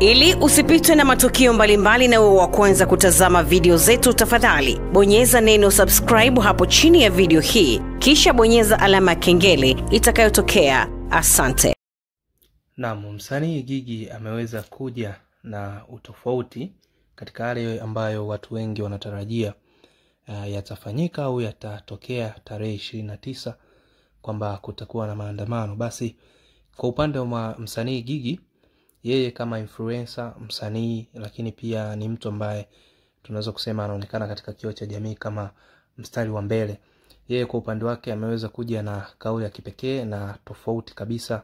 Ili usipitwe na matukio mbalimbali na uwe wa kwanza kutazama video zetu, tafadhali bonyeza neno subscribe hapo chini ya video hii, kisha bonyeza alama ya kengele itakayotokea. Asante. Naam, msanii Gigi ameweza kuja na utofauti katika yale ambayo watu wengi wanatarajia yatafanyika au yatatokea tarehe 29 kwamba kutakuwa na maandamano. Basi kwa upande wa msanii Gigi, yeye kama influencer, msanii, lakini pia ni mtu ambaye tunaweza kusema anaonekana katika kioo cha jamii kama mstari wa mbele. Yeye kwa upande wake ameweza kuja na kauli ya kipekee na tofauti kabisa,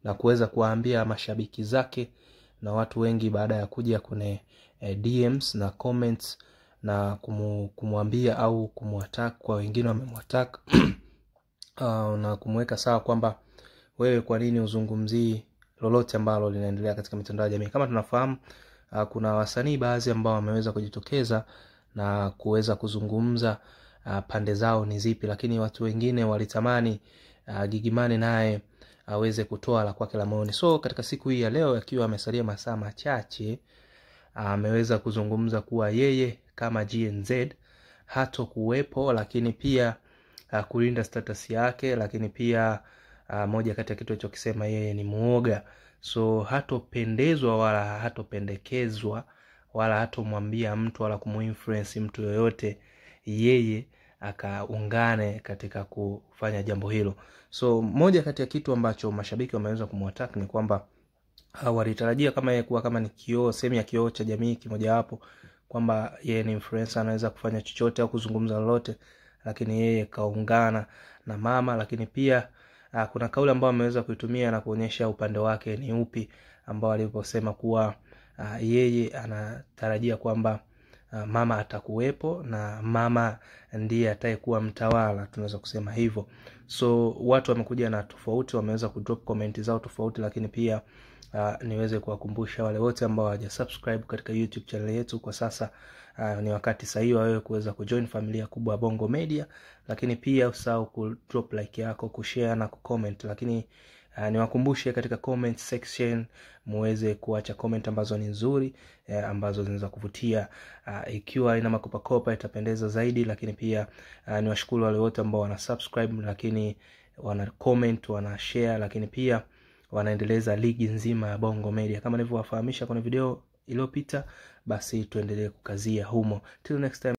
na kuweza kuwaambia mashabiki zake na watu wengi baada ya kuja kwenye DMs na comments na kumwambia au kumwattack, kwa wengine wamemwattack na kumweka sawa kwamba wewe kwa nini uzungumzii lolote ambalo linaendelea katika mitandao ya jamii. Kama tunafahamu, kuna wasanii baadhi ambao wameweza kujitokeza na kuweza kuzungumza pande zao ni zipi, lakini watu wengine walitamani Gigy Money naye aweze kutoa la kwake la maoni. So katika siku hii ya leo, akiwa amesalia masaa machache, ameweza kuzungumza kuwa yeye kama GNZ hato kuwepo, lakini pia kulinda status yake, lakini pia moja kati ya kitu alichokisema, yeye ni muoga. So hatopendezwa wala hatopendekezwa wala hatomwambia mtu wala kumuinfluence mtu yoyote yeye akaungane katika kufanya jambo hilo. So moja kati ya kitu ambacho mashabiki wameweza kumwattack ni kwamba walitarajia kama yeye kuwa kama ni kioo, sehemu ya kioo cha jamii kimoja wapo, kwamba yeye ni influencer, anaweza kufanya chochote au kuzungumza lolote, lakini yeye kaungana na mama. Lakini pia kuna kauli ambayo ameweza kuitumia na kuonyesha upande wake ni upi, ambao aliposema kuwa yeye anatarajia kwamba mama atakuwepo na mama ndiye atakayekuwa mtawala, tunaweza kusema hivyo. So watu wamekuja na tofauti, wameweza kudrop comment zao tofauti, lakini pia niweze kuwakumbusha wale wote ambao hawajasubscribe katika YouTube channel yetu kwa sasa, ni wakati sahihi wewe kuweza kujoin familia kubwa ya Bongo Media. Lakini pia usahau kudrop like yako, kushare na kucomment. Lakini niwakumbushe katika comment section muweze kuacha comment ambazo ni nzuri, ambazo zinaweza kuvutia. Ikiwa ina makopa itapendeza zaidi. Lakini pia niwashukuru wale wote ambao wana subscribe, lakini wana comment, wana share, lakini pia wanaendeleza ligi nzima ya Bongo Media. Kama nilivyowafahamisha kwenye video iliyopita, basi tuendelee kukazia humo. Till next time.